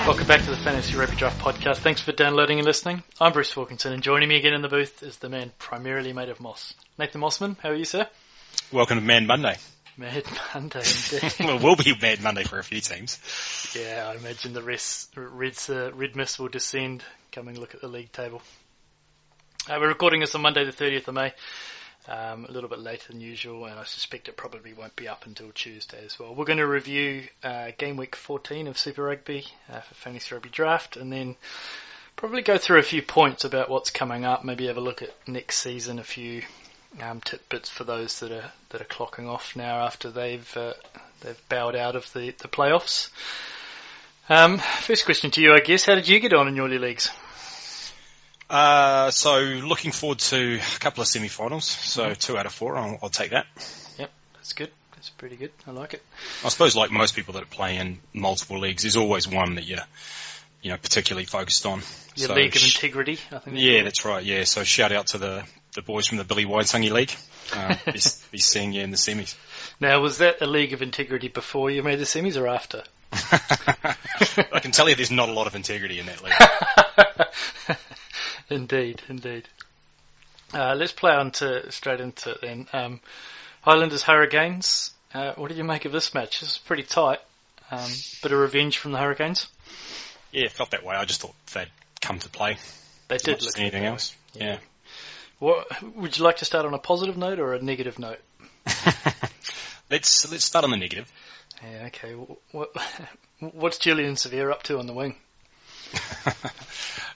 Welcome back to the Fantasy Rugby Draft Podcast. Thanks for downloading and listening. I'm Bruce Wilkinson, and joining me again in the booth is the man primarily made of moss. Nathan Mossman, how are you, sir? Welcome to Mad Monday. Mad Monday, indeed. Well, it will be Mad Monday for a few teams. Yeah, I imagine the red mist will descend. Come and look at the league table. We're recording this on Monday the 30th of May. A little bit later than usual, and I suspect it probably won't be up until Tuesday as well. We're going to review Gameweek 14 of Super Rugby for Fantasy Rugby Draft, and then probably go through a few points about what's coming up, maybe have a look at next season, a few tidbits for those that are clocking off now after they've bowed out of the playoffs. First question to you, I guess. How did you get on in your leagues? So looking forward to a couple of semi-finals. So 2 out of 4, I'll take that. Yep, that's good. That's pretty good. I like it. I suppose, like most people that play in multiple leagues, there's always one that you're particularly focused on. Your League of Integrity, I think. Yeah, that's right. Yeah, so shout out to the boys from the Billy Waitangi League. Be seeing you in the semis. Now, was that a League of Integrity before you made the semis or after? I can tell you there's not a lot of integrity in that league. Indeed. Let's play straight into it then. Highlanders Hurricanes. What did you make of this match? This is pretty tight. Bit of revenge from the Hurricanes. Yeah, it felt that way. I just thought they'd come to play. They did. Look anything else. Yeah. What would you like to start on a positive note or a negative note? Let's start on the negative. Yeah. Okay. What's Julian Severe up to on the wing?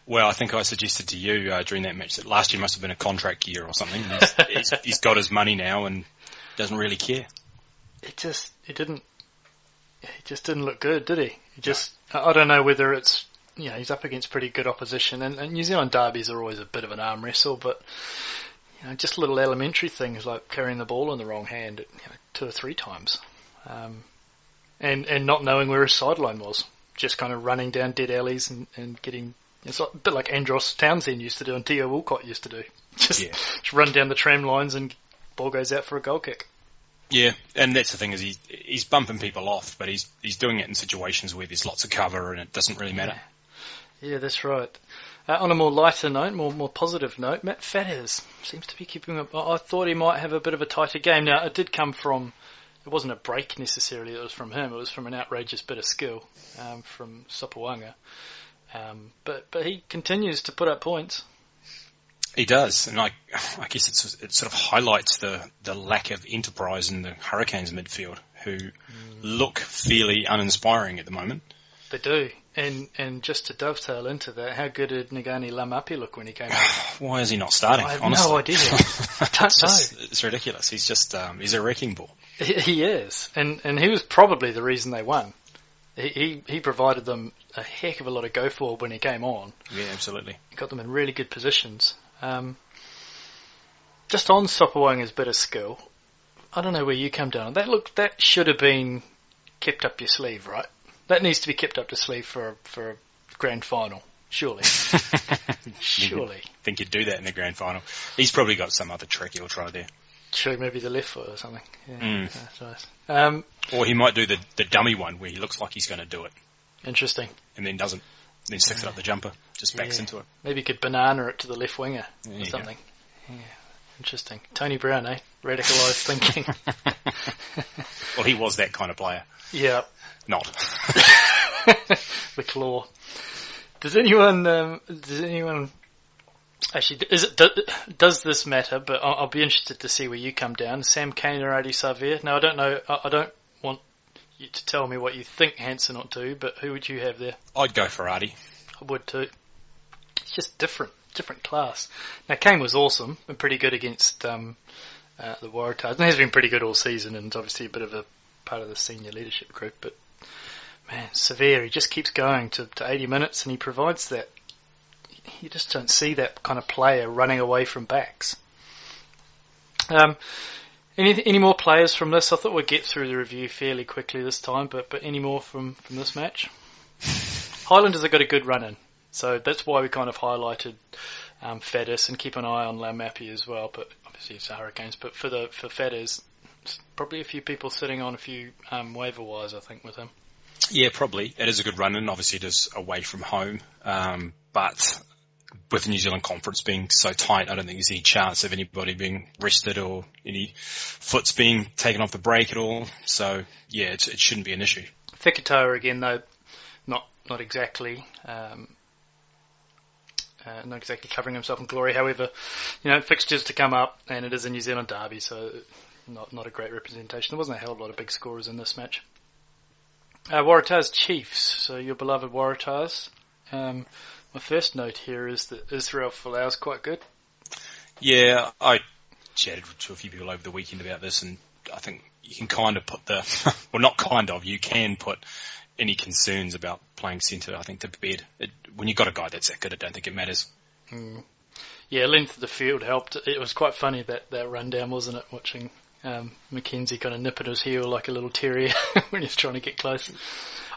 Well, I think I suggested to you during that match that last year must have been a contract year or something. He's got his money now and doesn't really care. He just didn't look good, did he? I don't know whether it's, he's up against pretty good opposition, and New Zealand derbies are always a bit of an arm wrestle, but just little elementary things like carrying the ball in the wrong hand 2 or 3 times, and not knowing where his sideline was, just kind of running down dead alleys and getting. It's a bit like Andros Townsend used to do and Theo Walcott used to do. Just run down the tram lines and ball goes out for a goal kick. Yeah, and that's the thing is he's bumping people off, but he's doing it in situations where there's lots of cover and it doesn't really matter. Yeah, that's right. On a more lighter note, more positive note, Matt Fadders seems to be keeping up. I thought he might have a bit of a tighter game. Now, it did come from, it wasn't a break necessarily that was from him, it was from an outrageous bit of skill from Sopawanga. But he continues to put up points. He does, and I guess it sort of highlights the lack of enterprise in the Hurricanes midfield, who look fairly uninspiring at the moment. They do, and just to dovetail into that, how good did Ngani Lamapi look when he came out? Why is he not starting? I have honestly? no idea. I don't know. It's ridiculous. He's just he's a wrecking ball. He is, and he was probably the reason they won. He provided them a heck of a lot of go forward when he came on. Yeah, absolutely. He got them in really good positions. Just on Sopawanga's bit of skill, I don't know where you come down. That should have been kept up your sleeve, right? That needs to be kept up your sleeve for a grand final, surely. Surely. I think you'd do that in the grand final. He's probably got some other trick he'll try there. Sure, maybe the left foot or something. Yeah, that's nice. Or he might do the dummy one where he looks like he's going to do it. Interesting. And then doesn't. Then sticks it up the jumper. Just backs into it. Maybe he could banana it to the left winger or something. Yeah, interesting. Tony Brown, eh? Radicalised thinking. Well, he was that kind of player. Yeah. Not. The claw. Does anyone actually, does this matter? But I'll be interested to see where you come down. Sam Cane or Adi Savir? Now, I don't know. I don't want you to tell me what you think Hansen ought to do, but who would you have there? I'd go for Adi. I would too. It's just different class. Now, Cane was awesome and pretty good against the Waratahs, and has been pretty good all season, and obviously a bit of a part of the senior leadership group. But man, Severe, he just keeps going to 80 minutes, and he provides that. You just don't see that kind of player running away from backs. Any more players from this? I thought we'd get through the review fairly quickly this time, but any more from this match? Highlanders have got a good run in, so that's why we kind of highlighted Faddis and keep an eye on Lamapi as well. But obviously it's the Hurricanes. But for Faddis, probably a few people sitting on a few waiver wires, I think, with him. Yeah, probably. It is a good run, and obviously it is away from home. But with the New Zealand conference being so tight, I don't think there's any chance of anybody being rested or any foots being taken off the break at all. So, yeah, it shouldn't be an issue. Fekitoa again, though, not exactly covering himself in glory. However, fixtures to come up, and it is a New Zealand derby, so not a great representation. There wasn't a hell of a lot of big scorers in this match. Waratahs Chiefs, so your beloved Waratahs. My first note here is that Israel Folau is quite good. Yeah, I chatted to a few people over the weekend about this, and I think you can kind of put you can put any concerns about playing centre, I think, to bed. When you've got a guy that's that good, I don't think it matters. Yeah, length of the field helped. It was quite funny, that rundown, wasn't it, watching Mackenzie kind of nip at his heel like a little terrier when he's trying to get close.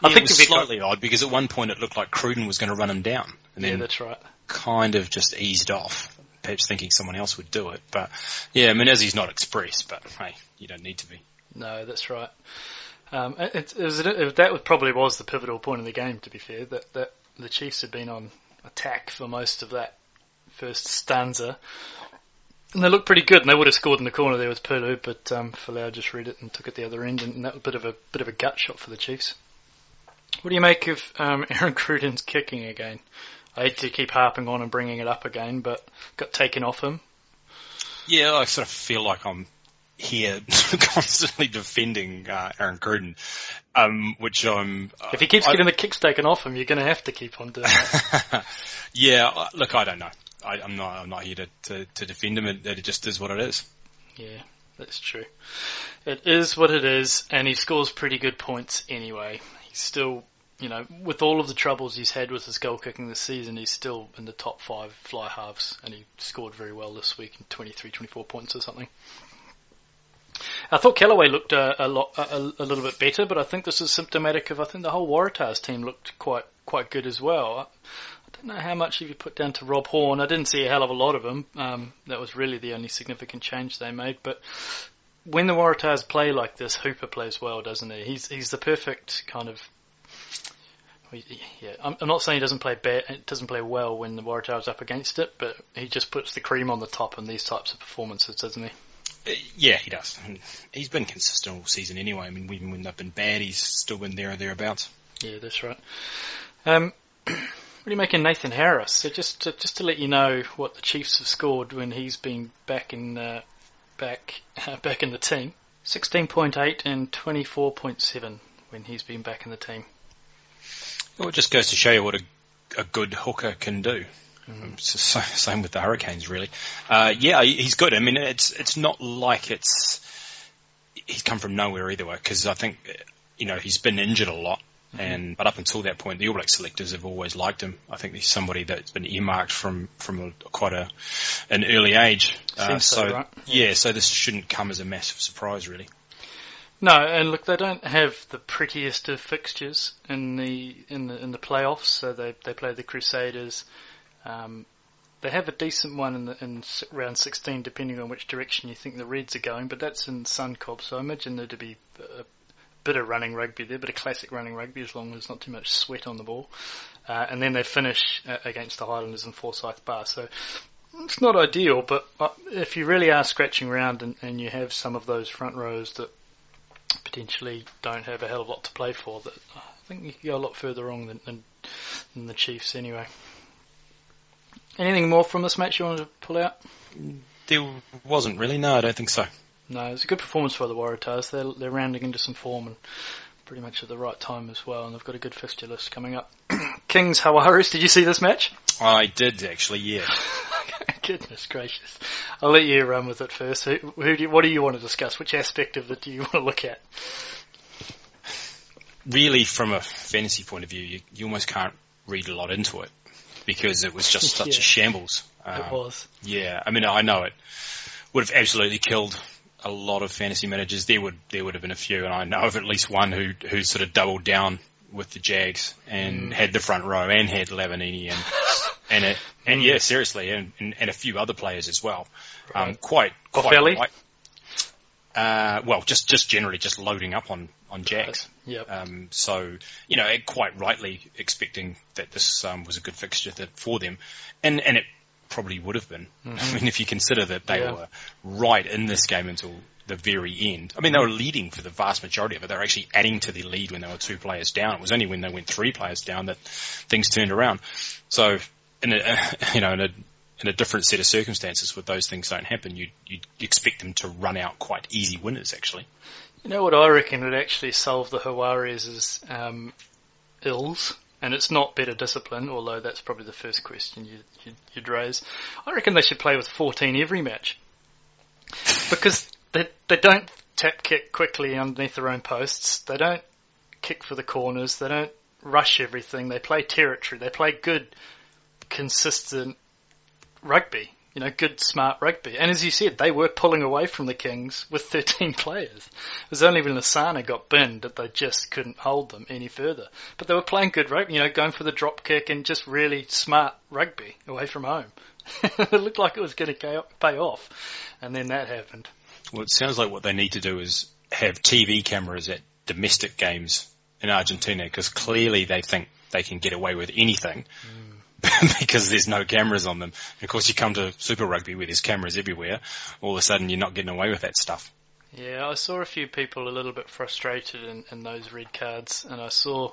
I think it was slightly odd because at one point it looked like Cruden was going to run him down. And then that's right. Kind of just eased off, perhaps thinking someone else would do it. But yeah, Menezes not express, but hey, you don't need to be. No, that's right. That probably was the pivotal point of the game, to be fair, that the Chiefs had been on attack for most of that first stanza. And they looked pretty good, and they would have scored in the corner there with Pulu, but Folau just read it and took it the other end, and that was a bit of a gut shot for the Chiefs. What do you make of Aaron Cruden's kicking again? I hate to keep harping on and bringing it up again, but got taken off him. Yeah, I sort of feel like I'm here constantly defending Aaron Cruden, which I'm... If he keeps getting the kicks taken off him, you're going to have to keep on doing that. Yeah, look, I don't know. I'm not here to defend him. It just is what it is. Yeah, that's true. It is what it is, and he scores pretty good points anyway. He's still, with all of the troubles he's had with his goal kicking this season, he's still in the top 5 fly halves, and he scored very well this week in 23, 24 points or something. I thought Callaway looked a little bit better, but I think this is symptomatic of, I think the whole Waratahs team looked quite good as well. I don't know how much you put down to Rob Horne. I didn't see a hell of a lot of him. That was really the only significant change they made. But when the Waratahs play like this, Hooper plays well, doesn't he? He's the perfect kind of... Yeah, I'm not saying he doesn't play well when the Waratahs up against it, but he just puts the cream on the top in these types of performances, doesn't he? Yeah, he does. He's been consistent all season anyway. I mean, even when they've been bad, he's still been there or thereabouts. Yeah, that's right. What do you make of Nathan Harris? So just to let you know what the Chiefs have scored when he's been back in the team, 16.8 and 24.7 when he's been back in the team. Well, it just goes to show you what a good hooker can do. Same with the Hurricanes, really. Yeah, he's good. I mean, it's not like he's come from nowhere either way, because I think, he's been injured a lot. But up until that point, the All Black selectors have always liked him. I think he's somebody that's been earmarked from quite an early age. Right? Yeah, so this shouldn't come as a massive surprise, really. No, and look, they don't have the prettiest of fixtures in the playoffs. So they play the Crusaders. They have a decent one in round 16, depending on which direction you think the Reds are going. But that's in Suncorp, so I imagine there to be a bit of running rugby there, bit of classic running rugby, as long as there's not too much sweat on the ball. And then they finish against the Highlanders in Forsyth Bar. So it's not ideal, but if you really are scratching around and you have some of those front rows that potentially don't have a hell of a lot to play for, that I think you can go a lot further wrong than the Chiefs anyway. Anything more from this match you wanted to pull out? There wasn't really, no, I don't think so. No, it was a good performance for the Waratahs. They're rounding into some form and pretty much at the right time as well, and they've got a good fixture list coming up. Kings Hawaris, did you see this match? I did, actually, yeah. Goodness gracious. I'll let you run with it first. What do you want to discuss? Which aspect of it do you want to look at? Really, from a fantasy point of view, you almost can't read a lot into it, because it was just such a shambles. It was. Yeah, I mean, I know it would have absolutely killed a lot of fantasy managers. There would have been a few, and I know of at least one who sort of doubled down with the Jags and had the front row and had Lavanini and yeah, seriously, and a few other players as well. Quite Boffelli? well, just generally just loading up on Jacks. Yep. So, quite rightly expecting that this was a good fixture for them. And it probably would have been. Mm-hmm. I mean, if you consider that they were right in this game until the very end. I mean, they were leading for the vast majority of it. They were actually adding to their lead when they were 2 players down. It was only when they went 3 players down that things turned around. So, in a different set of circumstances where those things don't happen, you'd expect them to run out quite easy winners, actually. You know what I reckon would actually solve the Hawaris' ills, and it's not better discipline, although that's probably the first question you'd raise. I reckon they should play with 14 every match. Because they don't tap kick quickly underneath their own posts, they don't kick for the corners, they don't rush everything, they play territory, they play good, consistent rugby. Good, smart rugby. And as you said, they were pulling away from the Kings with 13 players. It was only when Lasana got binned that they just couldn't hold them any further. But they were playing good rugby, going for the drop kick and just really smart rugby away from home. It looked like it was going to pay off. And then that happened. Well, it sounds like what they need to do is have TV cameras at domestic games in Argentina, because clearly they think they can get away with anything. Because there's no cameras on them. And of course, you come to Super Rugby where there's cameras everywhere, all of a sudden you're not getting away with that stuff. Yeah, I saw a few people a little bit frustrated in those red cards, and I saw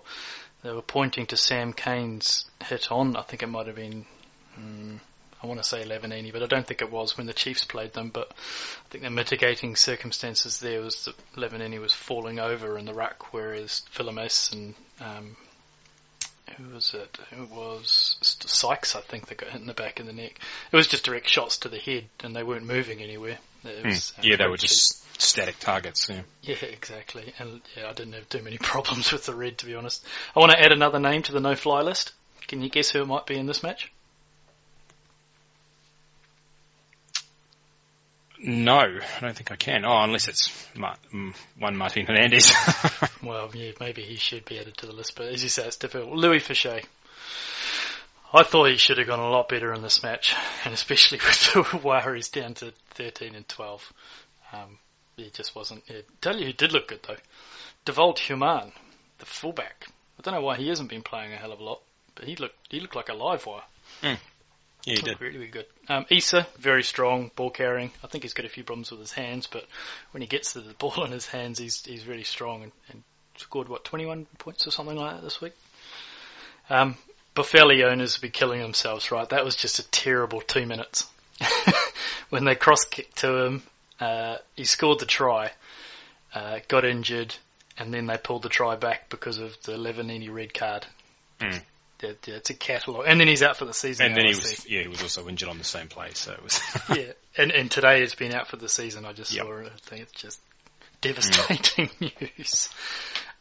they were pointing to Sam Cane's hit on, I think it might have been, I want to say Lavanini, but I don't think it was when the Chiefs played them, but I think the mitigating circumstances there was that Lavanini was falling over in the ruck, whereas Philomes and who was it? It was Sykes, I think, that got hit in the back of the neck. It was just direct shots to the head, and they weren't moving anywhere. Was, they were just static targets. Yeah, exactly. And I didn't have too many problems with the red, to be honest. I want to add another name to the no-fly list. Can you guess who it might be in this match? No, I don't think I can. Oh, unless it's one Martin Hernandez. Well, yeah, maybe he should be added to the list, but as you say, it's difficult. Louis Fichet. I thought he should have gone a lot better in this match, and especially with the Waharis down to 13 and 12. He just wasn't. Yeah. Tell you who did look good, though. Devold Human, the fullback. I don't know why he hasn't been playing a hell of a lot, but he looked like a live wire. Yeah, he did. Really, really good. Issa, very strong, ball carrying. I think he's got a few problems with his hands, but when he gets the ball in his hands, he's really strong and scored, 21 points or something like that this week. Boffelli owners will be killing themselves, right? That was just a terrible 2 minutes. When they cross-kicked to him, he scored the try, got injured, and then they pulled the try back because of the Lavanini red card. Yeah, it's a catalogue. And then he's out for the season. And then he was also injured on the same play, so it was... Yeah, and today he's been out for the season. I just saw it. I think it's just devastating news.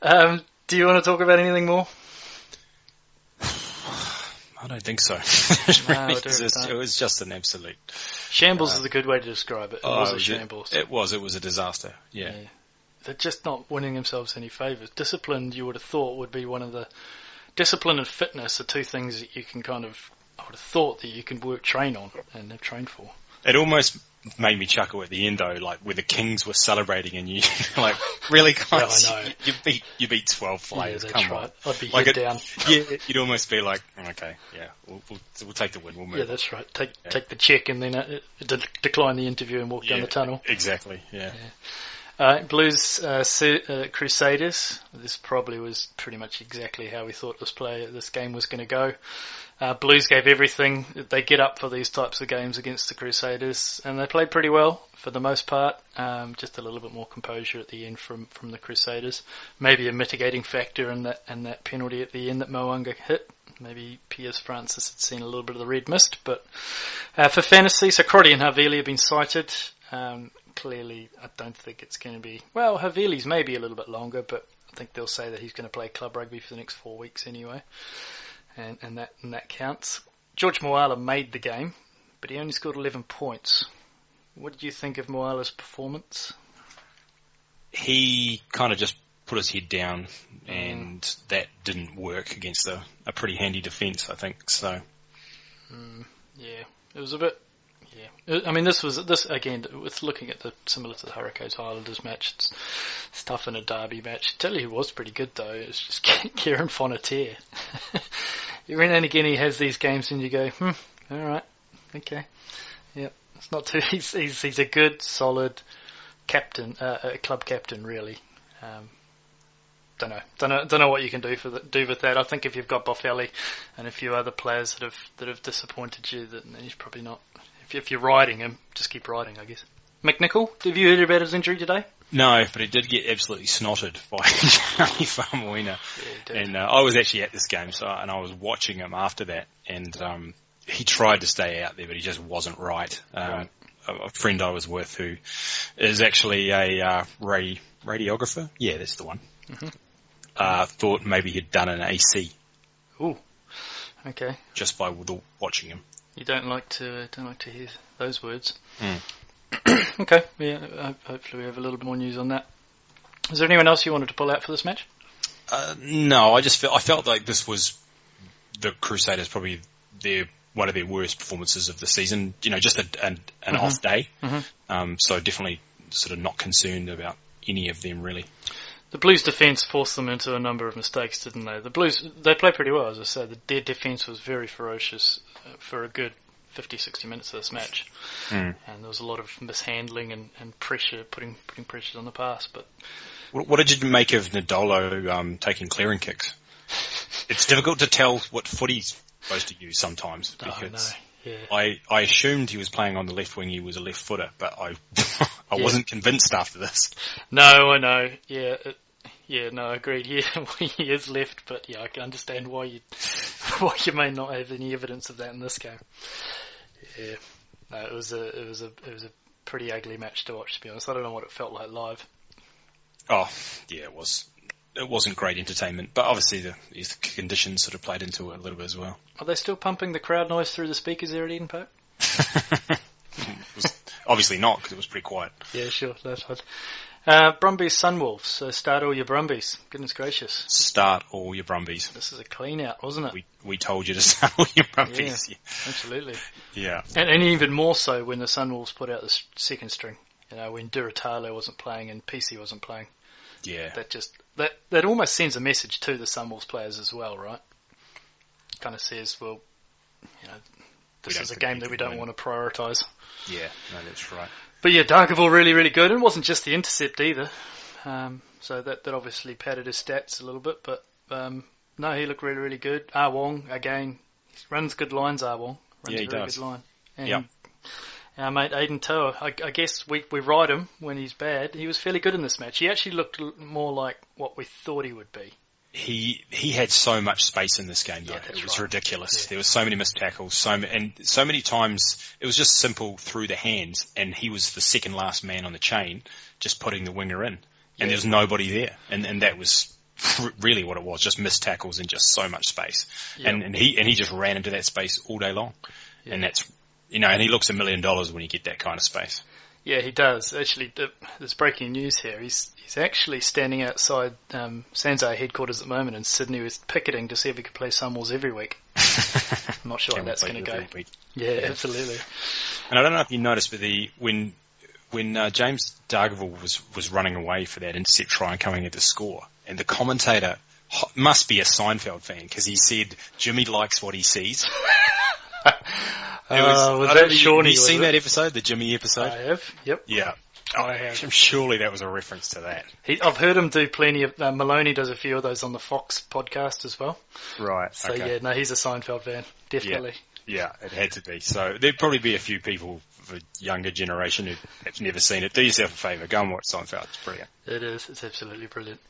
Do you want to talk about anything more? I don't think so. It was just an absolute... Shambles is a good way to describe it. It was a shambles. It was a disaster, yeah. They're just not winning themselves any favours. Discipline, you would have thought, would be one of the... Discipline and fitness are two things that you can I would have thought that you can train on and have trained for. It almost made me chuckle at the end though, like where the Kings were celebrating and you like, really guys, I know. you beat 12 players, that's come right. on. I'd be head down. Yeah, you'd almost be like, okay, yeah, we'll take the win, we'll move. Yeah, that's right. Take the check and then decline the interview and walk down the tunnel. Exactly, yeah. Blues Crusaders. This probably was pretty much exactly how we thought this game was going to go. Blues gave everything they get up for these types of games against the Crusaders, and they played pretty well for the most part. Just a little bit more composure at the end from the Crusaders. Maybe a mitigating factor in that penalty at the end that Mo'unga hit. Maybe Piers Francis had seen a little bit of the red mist, but for fantasy, so Crotty and Havili have been cited. Clearly, I don't think it's going to be... Well, Havili's maybe a little bit longer, but I think they'll say that he's going to play club rugby for the next 4 weeks anyway, and that counts. George Moala made the game, but he only scored 11 points. What did you think of Moala's performance? He kind of just put his head down, and that didn't work against a pretty handy defence, I think. So, yeah, it was a bit... Yeah, I mean, this again, with looking at similar to the Hurricanes Highlanders match, it's tough in a derby match. Tell you who was pretty good though, it's just Kieran Fonatere. Every now and again he has these games and you go, alright, okay. Yeah, it's not too, he's a good, solid captain, club captain really. Don't know what you can do with that. I think if you've got Boffelli and a few other players that have disappointed you, then he's probably not. If you're riding him, just keep riding, I guess. McNichol, have you heard about his injury today? No, but he did get absolutely snotted by Charlie Faumuina. Yeah, and I was actually at this game, and I was watching him after that, and he tried to stay out there, but he just wasn't right. Right. A friend I was with who is actually a radiographer, yeah, that's the one, thought maybe he'd done an AC. Ooh, okay. Just by watching him. You don't like to hear those words. Okay, yeah. Hopefully we have a little bit more news on that. Is there anyone else you wanted to pull out for this match? No, I felt like this was the Crusaders probably one of their worst performances of the season. You know, just an off day. So definitely sort of not concerned about any of them really. The Blues' defence forced them into a number of mistakes, didn't they? The Blues, they played pretty well, as I said. Their defence was very ferocious for a good 50, 60 minutes of this match. And there was a lot of mishandling and pressure, putting pressures on the pass. But what did you make of Nadolo taking clearing kicks? It's difficult to tell what footy's supposed to use sometimes. Because I assumed he was playing on the left wing, he was a left footer, but I wasn't convinced after this. No, I know. Yeah, no, agreed. Yeah, he is left, but yeah, I can understand why you may not have any evidence of that in this game. Yeah, no, it was a pretty ugly match to watch, to be honest. I don't know what it felt like live. Oh, yeah, it was. It wasn't great entertainment, but obviously the conditions sort of played into it a little bit as well. Are they still pumping the crowd noise through the speakers there at Eden Park? Obviously not, because it was pretty quiet. Yeah, sure, that's right. Brumbies Sunwolves, so start all your Brumbies. Goodness gracious. Start all your Brumbies. This is a clean out, wasn't it? We told you to start all your Brumbies. Yeah, absolutely. Yeah. And even more so when the Sunwolves put out the second string. You know, when Duratale wasn't playing and PC wasn't playing. Yeah. That almost sends a message to the Sunwolves players as well, right? Kind of says, well, you know, this is a game that we don't want to prioritise. Yeah, no, that's right. But yeah, Dargaville really, really good. And it wasn't just the intercept either. So that obviously padded his stats a little bit. But no, he looked really, really good. Ah Wong, again, he runs good lines, Ah Wong. Runs he a very does. good line. And our mate Aidan Toa, I guess we ride him when he's bad. He was fairly good in this match. He actually looked more like what we thought he would be. He had so much space in this game, though. Yeah, it was ridiculous. Yeah. There were so many missed tackles, so many times it was just simple through the hands, and he was the second last man on the chain, just putting the winger in, and there was nobody there, and that was really what it was, just missed tackles and just so much space, and he just ran into that space all day long, and that's, you know, and he looks $1 million when you get that kind of space. Yeah, he does. Actually, there's breaking news here. He's actually standing outside Sanzar headquarters at the moment in Sydney with picketing to see if he could play Sunwolves every week. I'm not sure how that's going to go. Yeah, absolutely. And I don't know if you noticed, but when James Dargaville was running away for that intercept try and coming at the score, and the commentator must be a Seinfeld fan because he said Jimmy likes what he sees. Have you seen that episode, the Jimmy episode? I have, yep. Yeah. I have. Surely that was a reference to that. I've heard him do plenty of... Maloney does a few of those on the Fox podcast as well. Right, so yeah, no, he's a Seinfeld fan, definitely. Yeah, it had to be. So there'd probably be a few people of a younger generation who have never seen it. Do yourself a favour, go and watch Seinfeld, it's brilliant. It is, it's absolutely brilliant.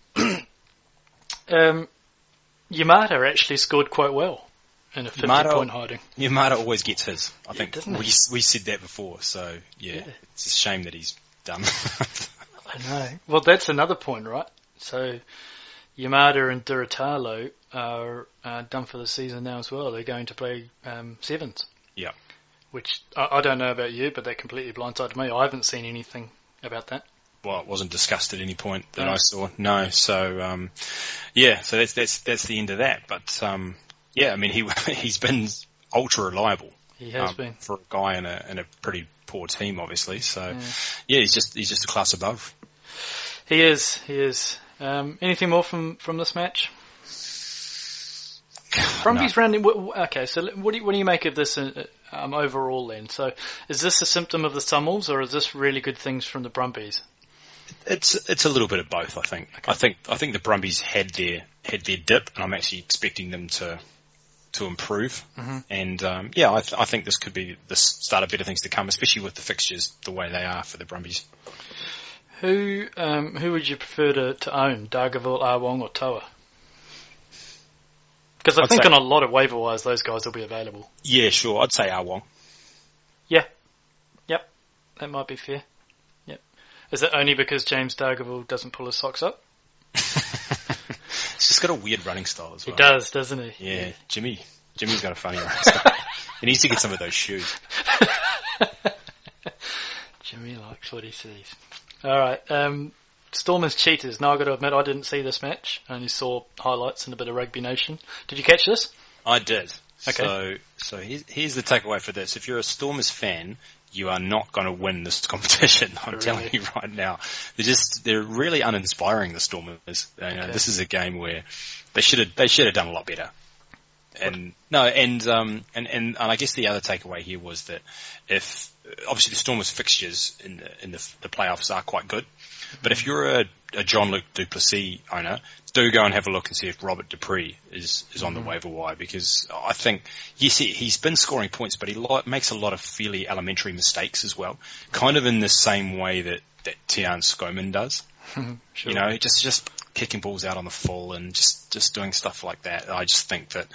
Yamada actually scored quite well. In a 50-point hiding. Yamada always gets his. I think doesn't we said that before, so yeah, it's a shame that he's done. I know. Well, that's another point, right? So Yamada and Duratalo are done for the season now as well. They're going to play sevens. Yeah. Which, I don't know about you, but that completely blindsided me. I haven't seen anything about that. Well, it wasn't discussed at any point that I saw. No, so so that's the end of that. But yeah, I mean he's been ultra reliable. He has been. For a guy in a pretty poor team, obviously. So, yeah, he's just a class above. He is. Anything more from this match? Brumbies ran in. Okay, so what do you make of this overall then? So, is this a symptom of the Summels, or is this really good things from the Brumbies? It's a little bit of both, I think. Okay. I think the Brumbies had their dip, and I'm actually expecting them to improve. Mm-hmm. And I think this could be the start of better things to come, especially with the fixtures the way they are for the Brumbies. Who would you prefer to own, Dargaville, Awong, or Toa? Because I think on a lot of waiver wires, those guys will be available. Yeah, sure. I'd say Awong. Yeah. Yep. That might be fair. Yep. Is it only because James Dargaville doesn't pull his socks up? He's just got a weird running style as well. He does, doesn't he? Yeah. Jimmy's got a funny running style. He needs to get some of those shoes. Jimmy likes what he sees. All right. Stormers Cheetahs. Now I've got to admit I didn't see this match. I only saw highlights and a bit of Rugby Nation. Did you catch this? I did. Okay. So here's the takeaway for this. If you're a Stormers fan, you are not going to win this competition. I'm telling you right now. They're really uninspiring, the Stormers. This is a game where they should have done a lot better. And I guess the other takeaway here was that if obviously the Stormers fixtures in the playoffs are quite good, but if you're a Jean-Luc Duplessis owner, do go and have a look and see if Robert Dupree is on the waiver wire, because I think yes, he's been scoring points, but he makes a lot of fairly elementary mistakes as well, kind of in the same way that Tian Skoman does. Sure. Just kicking balls out on the full and just doing stuff like that. I just think that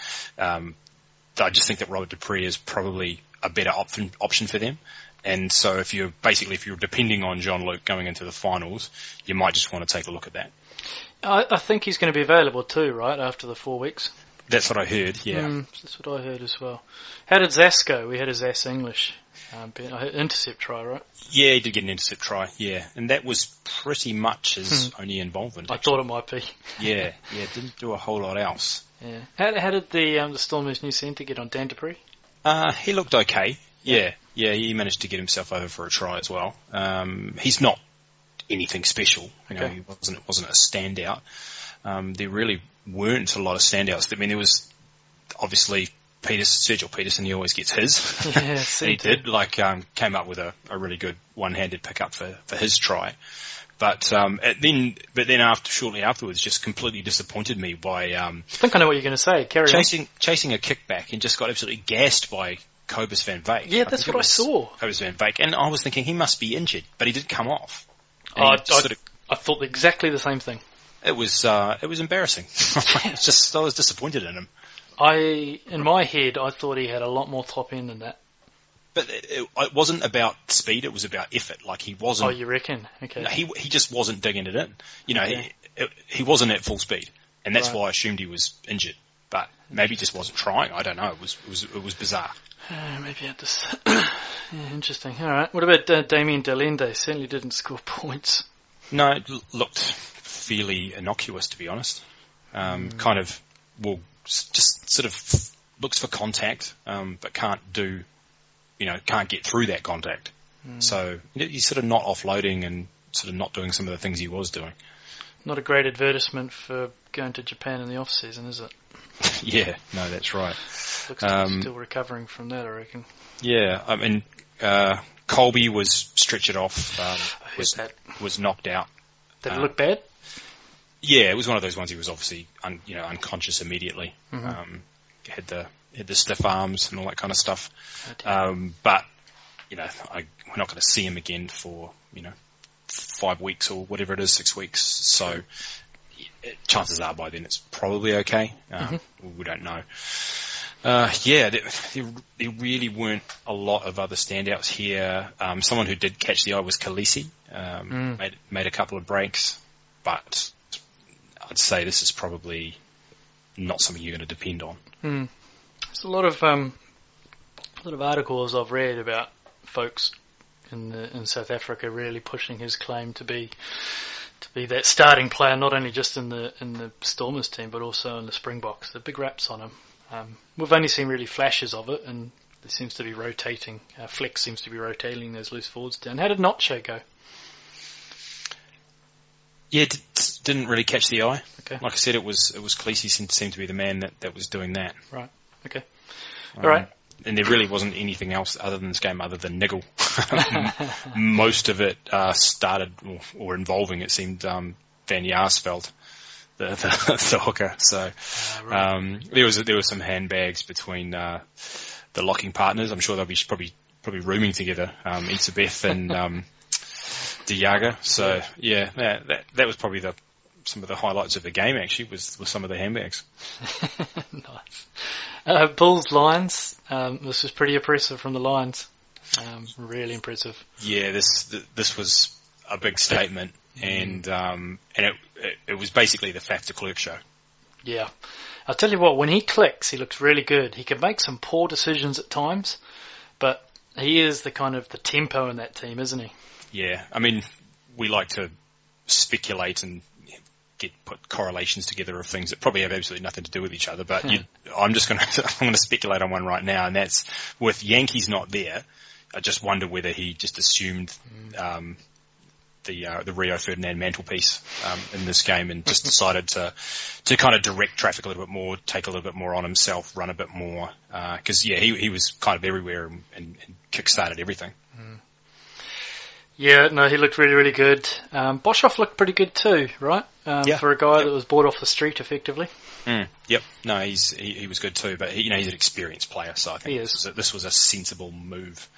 Robert Dupree is probably a better option for them. And so if you're depending on Jean-Luc going into the finals, you might just want to take a look at that. I think he's going to be available too, right, after the 4 weeks? That's what I heard, yeah. That's what I heard as well. How did Zas go? We had a Zas English intercept try, right? Yeah, he did get an intercept try, yeah. And that was pretty much his only involvement. I thought it might be. Yeah, didn't do a whole lot else. Yeah. How did the Stormers' new centre get on, Dan Dupree? He looked okay. Yeah, he managed to get himself over for a try as well. He's not anything special, he wasn't a standout. There really weren't a lot of standouts. I mean, there was obviously Sergio Peterson, he always gets his. Yeah, he did, came up with a really good one-handed pickup for his try. But then shortly afterwards, just completely disappointed me by I think I know what you're going to say. Carry on. Chasing a kickback and just got absolutely gassed by Cobus van Wyk. Yeah, that's what I saw. Cobus van Wyk, and I was thinking he must be injured, but he didn't come off. I thought exactly the same thing. It was embarrassing. I was disappointed in him. In my head, I thought he had a lot more top end than that. But it wasn't about speed; it was about effort. He wasn't. Oh, you reckon? Okay. He just wasn't digging it in. He wasn't at full speed, and that's why I assumed he was injured. But maybe he just wasn't trying. I don't know. It was bizarre. Maybe I just. Yeah, interesting. All right. What about Damien Delende? Certainly didn't score points. No, it looked fairly innocuous, to be honest. Kind of, just sort of looks for contact, but can't get through that contact. So he's sort of not offloading and sort of not doing some of the things he was doing. Not a great advertisement for going to Japan in the off season, is it? Yeah, no, that's right. Looks like he's still recovering from that, I reckon. Yeah, I mean, Colby was stretchered off, was knocked out. Did it look bad? Yeah, it was one of those ones he was obviously unconscious immediately. Mm-hmm. Had the stiff arms and all that kind of stuff. Oh, but we're not going to see him again for 5 weeks or whatever it is, 6 weeks. So chances are by then it's probably okay. We don't know. There really weren't a lot of other standouts here. Someone who did catch the eye was Khaleesi. Made a couple of breaks, but I'd say this is probably not something you're going to depend on. There's a lot of articles I've read about folks in South Africa really pushing his claim to be that starting player, not only just in the Stormers team but also in the Springboks. The big raps on him. We've only seen really flashes of it, and It seems to be rotating. Flex seems to be rotating those loose forwards down. How did Notcho go? Yeah, didn't really catch the eye. Okay. Like I said, it was Khaleesi seemed to be the man that was doing that. Right. Okay. All right. And there really wasn't anything else other than this game other than niggle. Most of it started or involving, it seemed, Van Jaarsveld, the hooker. So right. There was some handbags between the locking partners. I'm sure they'll be probably rooming together, Itzebeth and De Jager. So yeah, that was probably some of the highlights of the game. Actually, was some of the handbags. Nice. Bulls Lions. This was pretty impressive from the Lions. Really impressive. Yeah, this was a big statement, and it was basically the Faf de Klerk show. Yeah, I'll tell you what. When he clicks, he looks really good. He can make some poor decisions at times, but he is the kind of the tempo in that team, isn't he? Yeah, I mean, we like to speculate and put correlations together of things that probably have absolutely nothing to do with each other. But I'm going to speculate on one right now, and that's with Yankees not there. I just wonder whether he just assumed the Rio Ferdinand mantelpiece in this game and just decided to kind of direct traffic a little bit more, take a little bit more on himself, run a bit more. Because he was kind of everywhere and kick-started everything. Yeah, no, he looked really, really good. Boshoff looked pretty good too, right? For a guy that was bought off the street, effectively. Yep. No, he was good too, but he's an experienced player, so I think this was a sensible move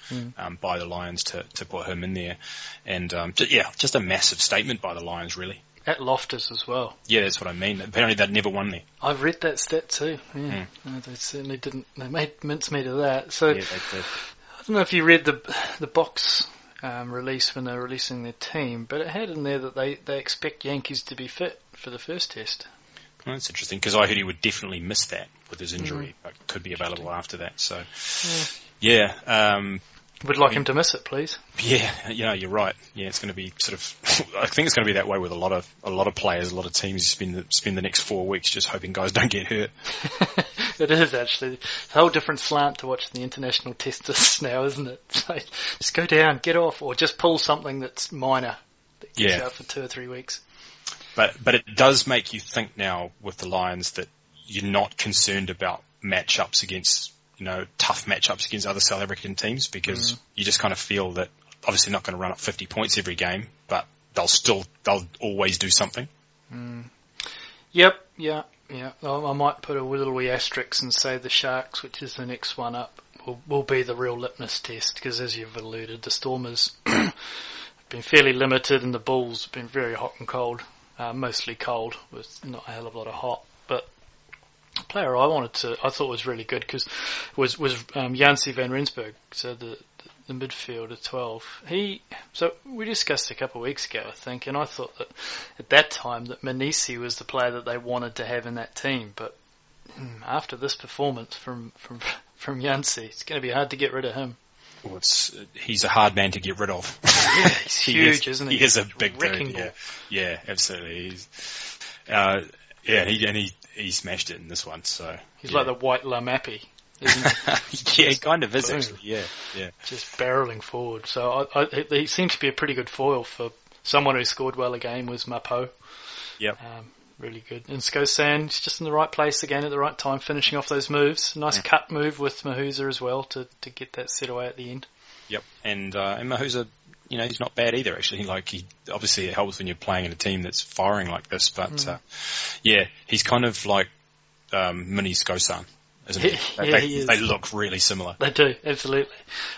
by the Lions to put him in there, and just a massive statement by the Lions, really. At Loftus as well. Yeah, that's what I mean. Apparently they'd never won there. I've read that stat too. Yeah, no, they certainly didn't. They made mincemeat of that. So yeah, they did. I don't know if you read the box release when they were releasing their team, but it had in there that they expect Yankees to be fit for the first test. Well, that's interesting, because I heard he would definitely miss that with his injury, but could be available after that. So, would like him to miss it, please. Yeah, you're right. Yeah, it's going to be sort of. I think it's going to be that way with a lot of players, a lot of teams. Spend the next 4 weeks just hoping guys don't get hurt. It is actually a whole different slant to watching the international testers now, isn't it? So just go down, get off, or just pull something that's minor that gets out for 2 or 3 weeks. But it does make you think now with the Lions that you're not concerned about matchups against, tough matchups against other South African teams, because you just kind of feel that obviously not going to run up 50 points every game, but they'll always do something. Yep, yeah. I might put a little wee asterisk and say the Sharks, which is the next one up, will be the real litmus test, because as you've alluded, the Stormers have been fairly limited and the Bulls have been very hot and cold. Mostly cold, with not a hell of a lot of hot. But a player I thought was really good was Jancy van Rensburg, so the midfield at 12. So we discussed a couple of weeks ago, I think, and I thought that at that time that Manisi was the player that they wanted to have in that team. But after this performance from Jancy, it's going to be hard to get rid of him. Well, he's a hard man to get rid of. Yeah, he's huge, isn't he? He is a big dude. Yeah, absolutely. He smashed it in this one. So he's like the white Lamapi, isn't he? Yeah, he kind of is actually. Yeah. Just barreling forward. So he seems to be a pretty good foil for someone who scored well a game. Was Mapo. Yep. Really good. And Skosan, he's just in the right place again at the right time, finishing off those moves. Nice cut move with Mahuza as well to get that set away at the end. Yep. And Mahuza, he's not bad either, actually. Obviously it helps when you're playing in a team that's firing like this, but he's kind of like mini Skosan, isn't he? They look really similar. They do, absolutely.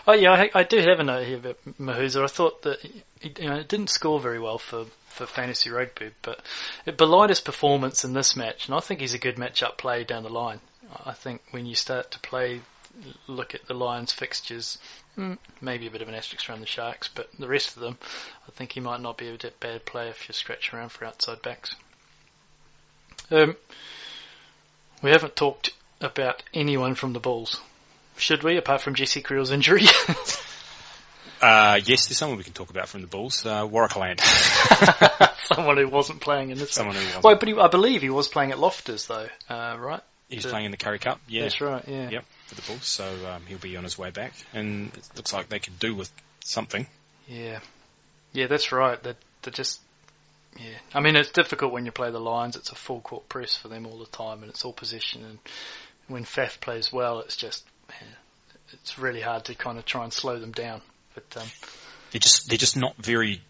Oh yeah, I do have a note here about Mahuza. I thought that he didn't score very well for Fantasy Rugby, but it belied his performance in this match, and I think he's a good match-up play down the line. I think when you start to look at the Lions fixtures, maybe a bit of an asterisk around the Sharks, but the rest of them, I think he might not be a bad play if you scratch around for outside backs. We haven't talked about anyone from the Bulls, should we, apart from Jesse Creel's injury? Yes, there's someone we can talk about from the Bulls. Warwick Land. Someone who wasn't playing in this one. Well, but I believe he was playing at Loftus, though, right? He's playing in the Currie Cup, yeah. That's right, yeah. Yep, for the Bulls, so he'll be on his way back, and it looks like they could do with something. Yeah. Yeah, that's right. They're just... Yeah. I mean, it's difficult when you play the Lions. It's a full court press for them all the time, and it's all possession, and when Faf plays well, it's just... it's really hard to kind of try and slow them down. But they're just not very...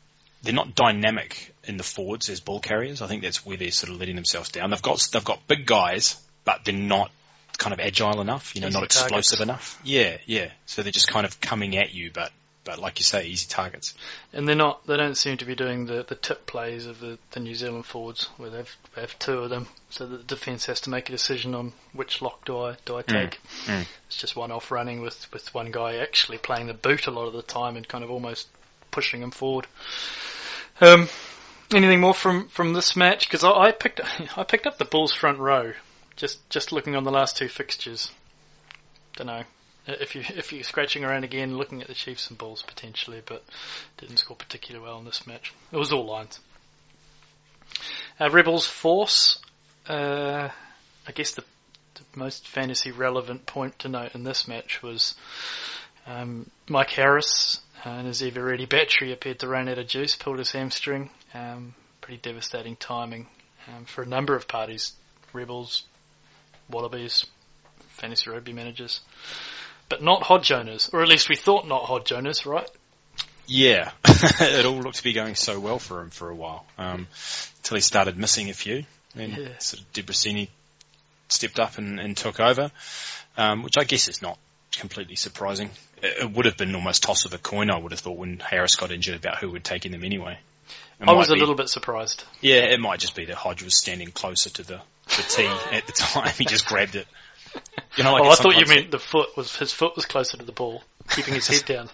They're not dynamic in the forwards as ball carriers. I think that's where they're sort of letting themselves down. They've got big guys, but they're not kind of agile enough, not easy explosive targets. enough. Yeah. So they're just kind of coming at you, but like you say, easy targets. And they don't seem to be doing the tip plays of the New Zealand forwards, where they have two of them, so that the defence has to make a decision on which lock do I take. It's just one off running with one guy actually playing the boot a lot of the time and kind of almost pushing him forward. Anything more from this match? Because I picked up the Bulls front row, just looking on the last two fixtures. Don't know if you're scratching around again, looking at the Chiefs and Bulls potentially, but didn't score particularly well in this match. It was all Lions. Rebels Force. I guess the most fantasy relevant point to note in this match was Mike Harris. And his ever ready battery appeared to run out of juice, pulled his hamstring. Pretty devastating timing for a number of parties, Rebels, Wallabies, Fantasy Rugby managers. But not Hodge owners, or at least we thought not Hodge owners, right? Yeah, it all looked to be going so well for him for a while, until he started missing a few. And sort of Debrasini stepped up and took over, which I guess is not completely surprising. It would have been almost toss of a coin, I would have thought, when Harris got injured about who would take them anyway. I was a little bit surprised. Yeah, it might just be that Hodge was standing closer to the tee at the time. He just grabbed it. I thought you meant his foot was closer to the ball, keeping his head down.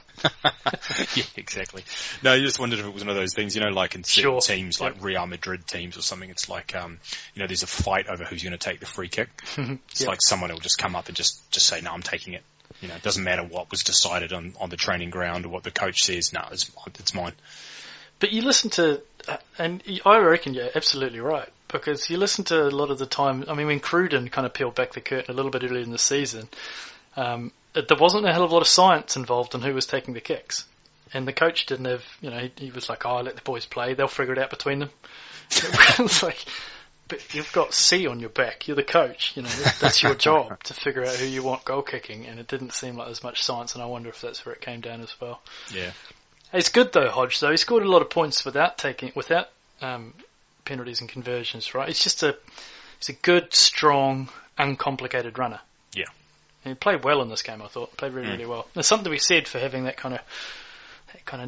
Yeah, exactly. No, you just wondered if it was one of those things, like in certain teams, like Real Madrid teams or something. It's like, there's a fight over who's going to take the free kick. It's like someone will just come up and just say, no, I'm taking it. It doesn't matter what was decided on the training ground or what the coach says. No, it's mine. But you listen to, and I reckon you're absolutely right, because you listen to a lot of the time. I mean, when Cruden kind of peeled back the curtain a little bit earlier in the season, there wasn't a hell of a lot of science involved in who was taking the kicks, and the coach didn't have. He was like, "Oh, let the boys play; they'll figure it out between them." It's like, but you've got C on your back. You're the coach. That's your job to figure out who you want goal kicking. And it didn't seem like there's much science, and I wonder if that's where it came down as well. Yeah. It's good though, Hodge. Though he scored a lot of points without penalties and conversions. Right? He's a good, strong, uncomplicated runner. Yeah. And he played well in this game. I thought played really, really well. There's something to be said for having that kind of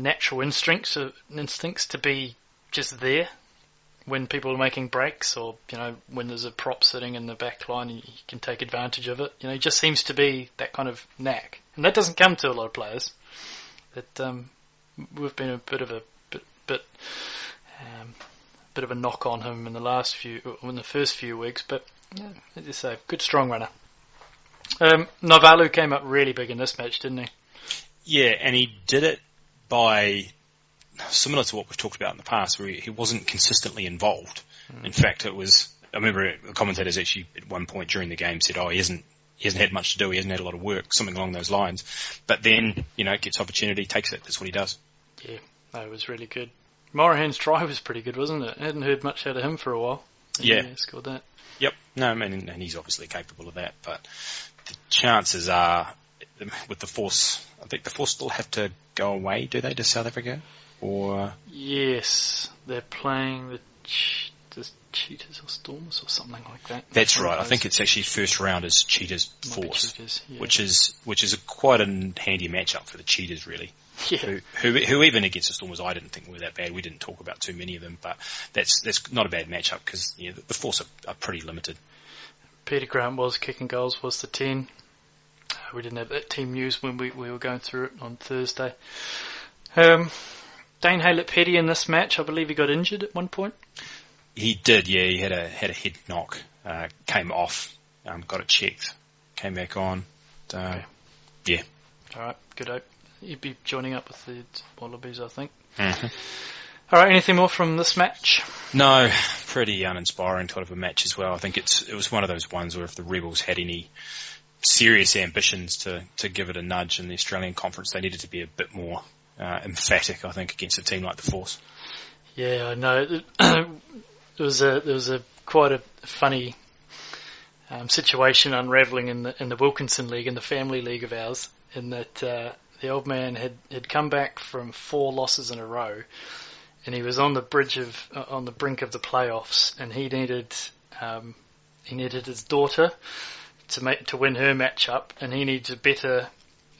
natural instincts to be just there when people are making breaks, or when there's a prop sitting in the back line and you can take advantage of it. He just seems to be that kind of knack, and that doesn't come to a lot of players. That we've been a bit of a knock on him in the first few weeks, but as you say, good strong runner. Naivalu came up really big in this match, didn't he? Yeah, and he did it by similar to what we've talked about in the past, where he wasn't consistently involved. In fact, I remember the commentators actually at one point during the game said, he hasn't had much to do, he hasn't had a lot of work, something along those lines. But then, gets opportunity, takes it, that's what he does. Yeah, that was really good. Morahan's try was pretty good, wasn't it? I hadn't heard much out of him for a while. Yeah. He scored that. Yep, no, and he's obviously capable of that, but the chances are, with the Force, I think the Force still have to go away, do they, to South Africa? Or yes, they're playing the Cheetahs or Stormers or something like that. That's right. I think it's actually first round is Cheetahs Force, Cheetahs, yeah. which is quite a handy matchup for the Cheetahs, really. Yeah. Who even against the Stormers, I didn't think were that bad. We didn't talk about too many of them, but that's not a bad matchup because the Force are pretty limited. Peter Grant was kicking goals, was the 10. We didn't have that team news when we were going through it on Thursday. Dane Haylett-Petty in this match, I believe he got injured at one point. He did, yeah. He had a head knock, came off, got it checked, came back on. Okay. Yeah. All right, good hope. He'd be joining up with the Wallabies, I think. Mm-hmm. All right, anything more from this match? No, pretty uninspiring type of a match as well. I think it was one of those ones where if the Rebels had any serious ambitions to give it a nudge in the Australian Conference, they needed to be a bit more emphatic, I think, against a team like the Force. Yeah, I know. There was a quite a funny situation unravelling in the Wilkinson League, in the family league of ours, in that the old man had come back from 4 losses in a row, and he was on the brink of the playoffs, and he needed his daughter to win her matchup, and he needed to better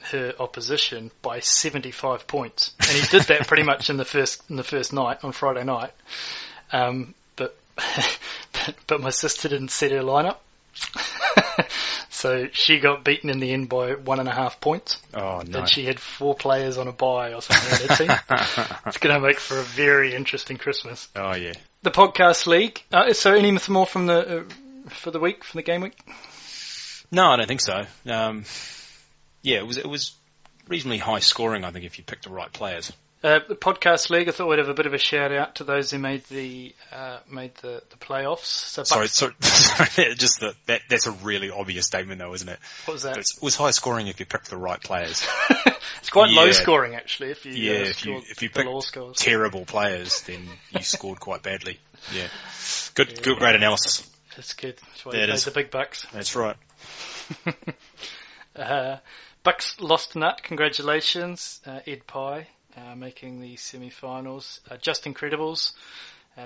her opposition by 75 points, and he did that pretty much in the first night on Friday night. But my sister didn't set her lineup, so she got beaten in the end by 1.5 points. Oh no! And she had 4 players on a bye or something in her team. It's going to make for a very interesting Christmas. Oh yeah. The podcast league. So any more from for the week, from the game week? No, I don't think so. Yeah, it was reasonably high scoring, I think, if you picked the right players. The podcast league, I thought we'd have a bit of a shout out to those who made the playoffs. So sorry, just that's a really obvious statement, though, isn't it? What was that? It was high scoring if you picked the right players. It's quite low scoring, actually. If you if you picked terrible players, then you scored quite badly. Yeah, good, great analysis. That's good. That's why you paid the big bucks. That's right. Bucks lost nut. Congratulations, Ed Pye. Making the semi-finals. Just Incredibles.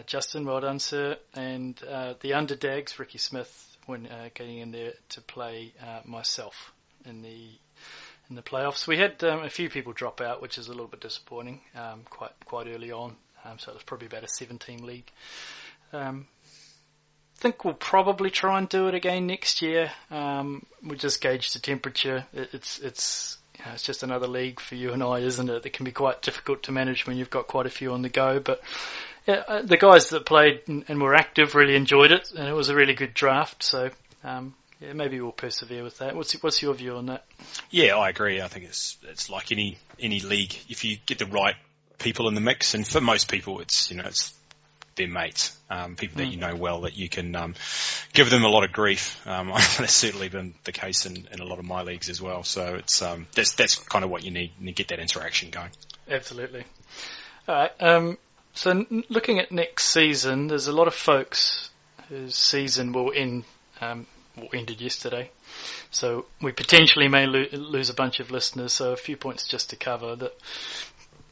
Justin, well done, sir. And the Underdags, Ricky Smith, getting in there to play myself in the playoffs. We had a few people drop out, which is a little bit disappointing, quite early on. So it was probably about a 7-team league. I think we'll probably try and do it again next year. We'll just gauge the temperature. It's just another league for you and I, isn't it? It can be quite difficult to manage when you've got quite a few on the go. But yeah, the guys that played and were active really enjoyed it, and it was a really good draft. So maybe we'll persevere with that. What's your view on that? Yeah, I agree. I think it's like any league. If you get the right people in the mix, and for most people, it's their mates, people that you know well, that you can give them a lot of grief. That's certainly been the case in a lot of my leagues as well. So it's that's kind of what you need to get that interaction going. Absolutely. All right. So looking at next season, there's a lot of folks whose season will ended yesterday. So we potentially may lose a bunch of listeners. So a few points just to cover that.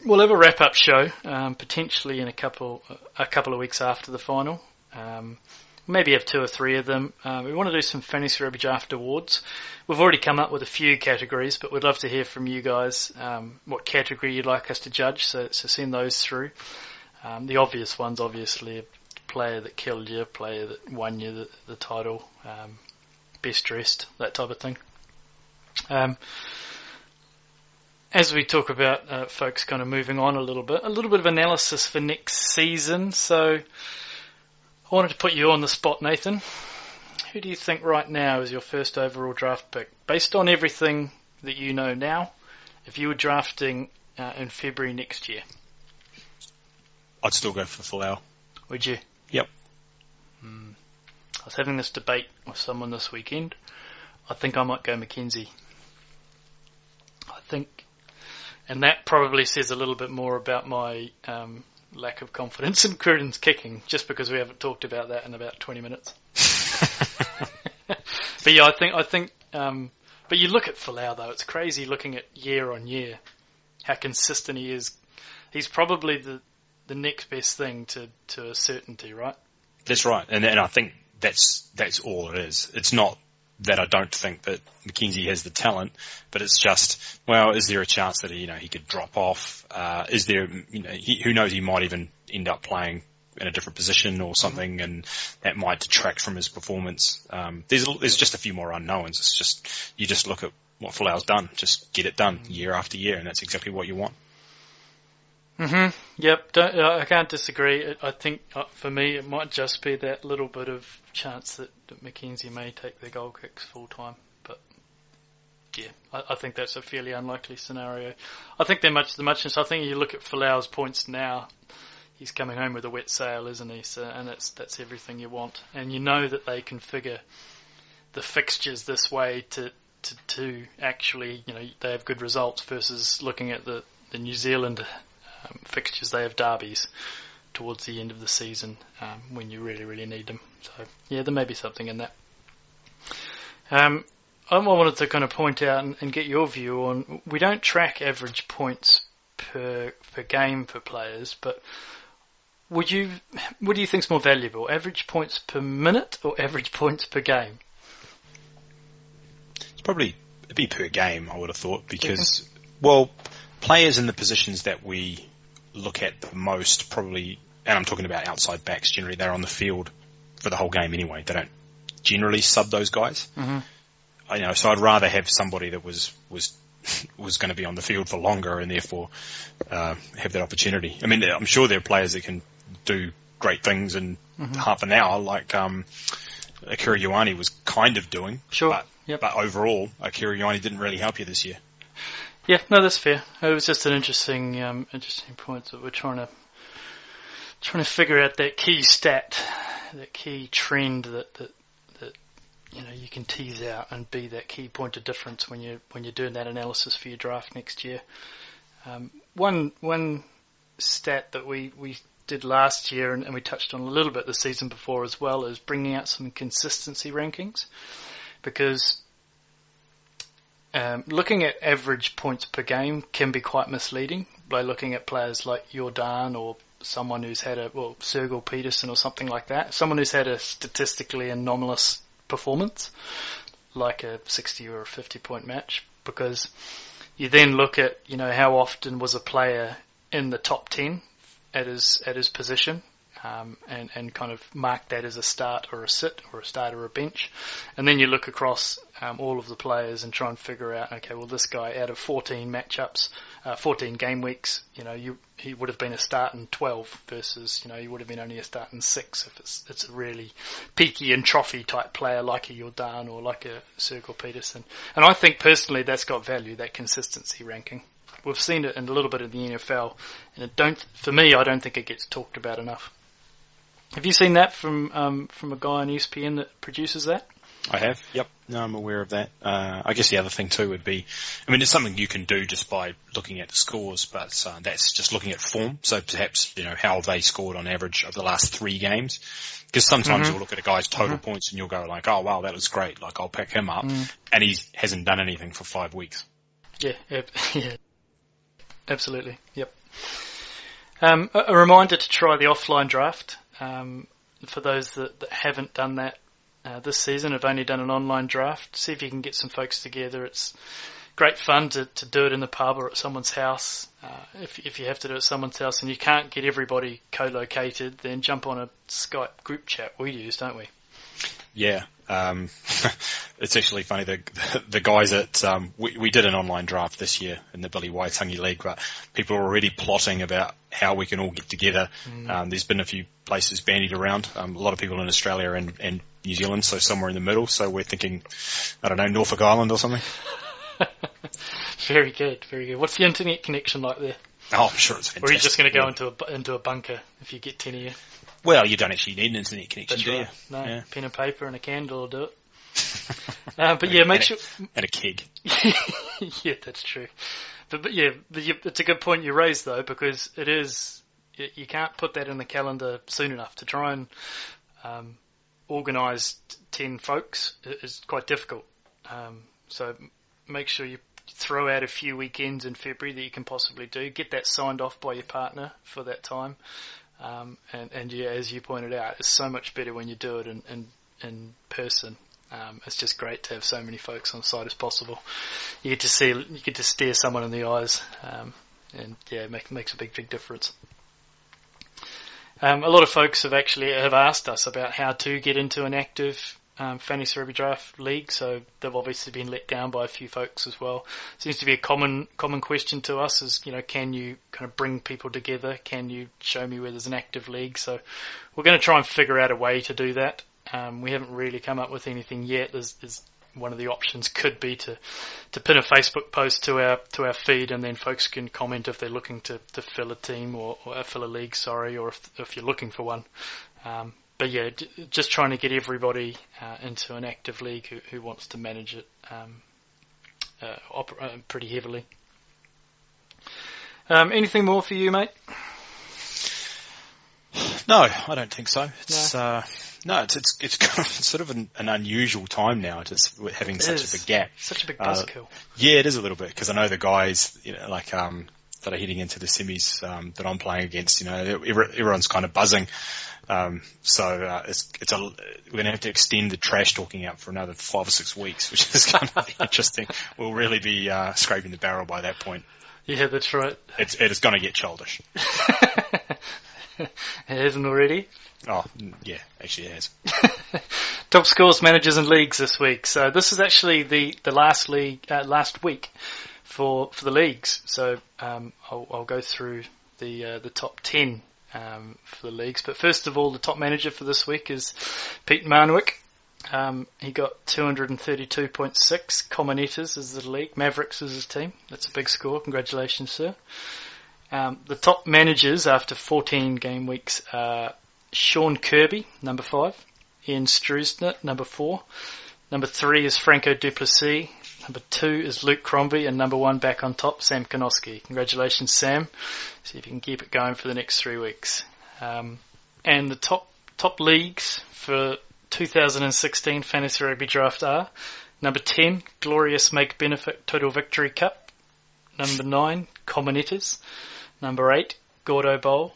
We'll have a wrap-up show, potentially in a couple of weeks after the final. Maybe have 2 or 3 of them. We want to do some Fantasy Rugby Draft awards. We've already come up with a few categories, but we'd love to hear from you guys what category you'd like us to judge. So send those through. The obvious ones, obviously, a player that killed you, a player that won you the title, best dressed, that type of thing. As we talk about folks kind of moving on a little bit of analysis for next season. So I wanted to put you on the spot, Nathan. Who do you think right now is your first overall draft pick? Based on everything that you know now, if you were drafting in February next year. I'd still go for Folau. Would you? Yep. I was having this debate with someone this weekend. I think I might go Mackenzie. And that probably says a little bit more about my lack of confidence in Cruden's kicking, just because we haven't talked about that in about 20 minutes. But yeah, I think. But you look at Folau though; it's crazy looking at year on year how consistent he is. He's probably the next best thing to a certainty, right? That's right, and I think that's all it is. It's not that I don't think that Mackenzie has the talent, but it's just, well, is there a chance that he could drop off? Is there, who knows, he might even end up playing in a different position or something, and that might detract from his performance. There's just a few more unknowns. It's just, you just look at what Folau's done, just get it done year after year, and that's exactly what you want. Yep, I can't disagree. I think for me it might just be that little bit of chance that Mackenzie may take the goal kicks full time. But yeah, I think that's a fairly unlikely scenario. I think the muchness. I think you look at Folau's points now, he's coming home with a wet sail, isn't he? So, and that's everything you want. And you know that they configure the fixtures this way to actually, they have good results versus looking at the New Zealand fixtures. They have derbies towards the end of the season when you really, really need them. So, yeah, there may be something in that. I wanted to kind of point out and get your view on, we don't track average points per game for players, but what do you think is more valuable, average points per minute or average points per game? It'd be per game, I would have thought, because, well, players in the positions that we look at the most probably, and I'm talking about outside backs generally, they're on the field for the whole game anyway. They don't generally sub those guys. Mm-hmm. So I'd rather have somebody that was going to be on the field for longer and therefore have that opportunity. I mean, I'm sure there are players that can do great things in half an hour, like Akira Ioane was kind of doing. Sure. But overall, Akira Ioane didn't really help you this year. Yeah, no, that's fair. It was just an interesting point that we're trying to figure out that key stat, that key trend that you can tease out and be that key point of difference when you're doing that analysis for your draft next year. One stat that we did last year and we touched on a little bit the season before as well is bringing out some consistency rankings, because looking at average points per game can be quite misleading by looking at players like Jordan or someone who's had Sergel Peterson or something like that, someone who's had a statistically anomalous performance, like a 60 or a 50 point match, because you then look at, how often was a player in the top 10 at his position, and kind of mark that as a start or a sit or a start or a bench. And then you look across all of the players and try and figure out, okay, well, this guy out of 14 matchups, 14 game weeks, he would have been a start in 12 versus, he would have been only a start in 6 if it's a really peaky and trophy type player like a Jordan or like a Sergel Peterson. And I think personally that's got value, that consistency ranking. We've seen it in a little bit of the NFL, and for me, I don't think it gets talked about enough. Have you seen that from a guy on ESPN that produces that? I have, yep. No, I'm aware of that. I guess the other thing too would be, it's something you can do just by looking at the scores, but that's just looking at form. So perhaps, how they scored on average over the last 3 games. Because sometimes you'll look at a guy's total points and you'll go like, oh wow, that was great. Like, I'll pick him up. And he hasn't done anything for 5 weeks. Yeah, absolutely. Yep. A reminder to try the offline draft. For those that haven't done that this season, have only done an online draft, see if you can get some folks together. It's great fun to do it in the pub or at someone's house. If you have to do it at someone's house and you can't get everybody co-located, then jump on a Skype group chat. We use, don't we? Yeah. It's actually funny, the guys at we did an online draft this year in the Billy Waitangi League, but people are already plotting about how we can all get together. There's been a few places bandied around, a lot of people in Australia and New Zealand, so somewhere in the middle. So we're thinking, I don't know, Norfolk Island or something. Very good, very good. What's the internet connection like there? Oh, I'm sure it's fantastic. Or are you just going to go into a bunker if you get 10 of you? Well, you don't actually need an internet connection, do you? No, yeah. Pen and paper and a candle will do it. But yeah, make sure... And a keg. Yeah, that's true. But it's a good point you raised, though, because it is... You can't put that in the calendar soon enough. To try and organise 10 folks is quite difficult. So make sure you throw out a few weekends in February that you can possibly do. Get that signed off by your partner for that time. And yeah, as you pointed out, it's so much better when you do it in person. It's just great to have so many folks on site as possible. You get to stare someone in the eyes, and yeah, it makes a big difference. A lot of folks have asked us about how to get into an active Fantasy Rugby Draft league, so they've obviously been let down by a few folks as well. Seems to be a common question to us is, can you kind of bring people together? Can you show me where there's an active league? So we're going to try and figure out a way to do that. We haven't really come up with anything yet. There's one of the options could be to pin a Facebook post to our feed, and then folks can comment if they're looking to fill a team or fill a league, or if you're looking for one. But yeah, just trying to get everybody into an active league who wants to manage it pretty heavily. Anything more for you, mate? No, I don't think so. It's it's kind of sort of an unusual time now, just having such a big gap. Such a big buzzkill. Yeah, it is a little bit, because I know the guys, that are heading into the semis that I'm playing against. Everyone's kind of buzzing. So we're going to have to extend the trash talking out for another 5 or 6 weeks, which is going to be interesting. We'll really be scraping the barrel by that point. Yeah, that's right. It is going to get childish. It hasn't already? Oh, yeah, actually it has. Top scores, managers and leagues this week. So this is actually the last week for the leagues. So I'll go through the top 10 for the leagues. But first of all, the top manager for this week is Pete Marnwick. He got 232.6 Common-Eaters as the league. Mavericks is his team. That's a big score. Congratulations, sir. The top managers after 14 game weeks are Sean Kirby, number 5. Ian Strusner, number 4. Number 3 is Franco Duplessis. Number 2 is Luke Crombie. And number 1 back on top, Sam Konoski. Congratulations, Sam. See if you can keep it going for the next 3 weeks. And the top leagues for 2016 Fantasy Rugby Draft are number 10, Glorious Make Benefit Total Victory Cup. Number 9, Common-Eaters. Number 8, Gordo Bowl.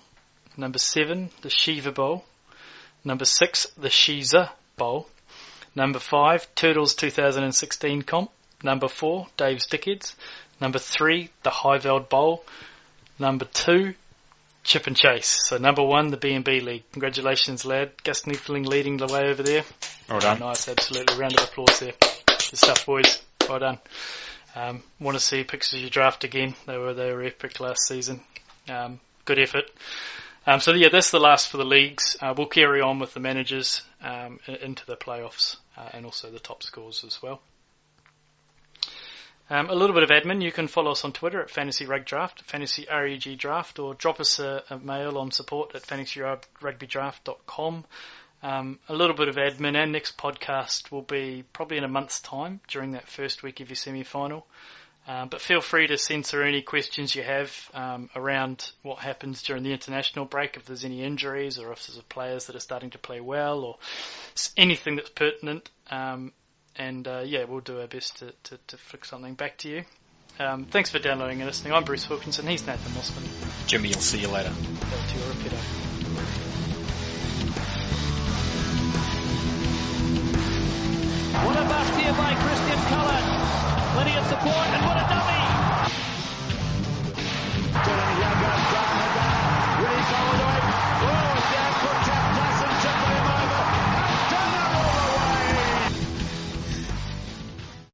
Number 7, the Shiva Bowl. Number 6, the Shiza Bowl. Number 5, Turtles 2016 Comp. Number 4, Dave's Dickheads. Number 3, the Highveld Bowl. Number 2, Chip and Chase. So number 1, the B&B League. Congratulations, lad. Gus Niefling leading the way over there. Well done. Nice, absolutely. Round of applause there. Good stuff, boys. Well done. Want to see picks of your draft again. They were epic last season. Good effort. So yeah, that's the last for the leagues. We'll carry on with the managers into the playoffs and also the top scores as well. A little bit of admin. You can follow us on Twitter at Fantasy Rug Draft, Fantasy RUG Draft, or drop us a mail on support at fantasyrugbydraft.com. A little bit of admin. Our next podcast will be probably in a month's time during that first week of your semi-final. But feel free to censor any questions you have around what happens during the international break, if there's any injuries or if there's players that are starting to play well or anything that's pertinent. We'll do our best to fix something back to you. Thanks for downloading and listening. I'm Bruce Wilkinson. He's Nathan Mossman. Jimmy, I'll see you later. Back to your repeater.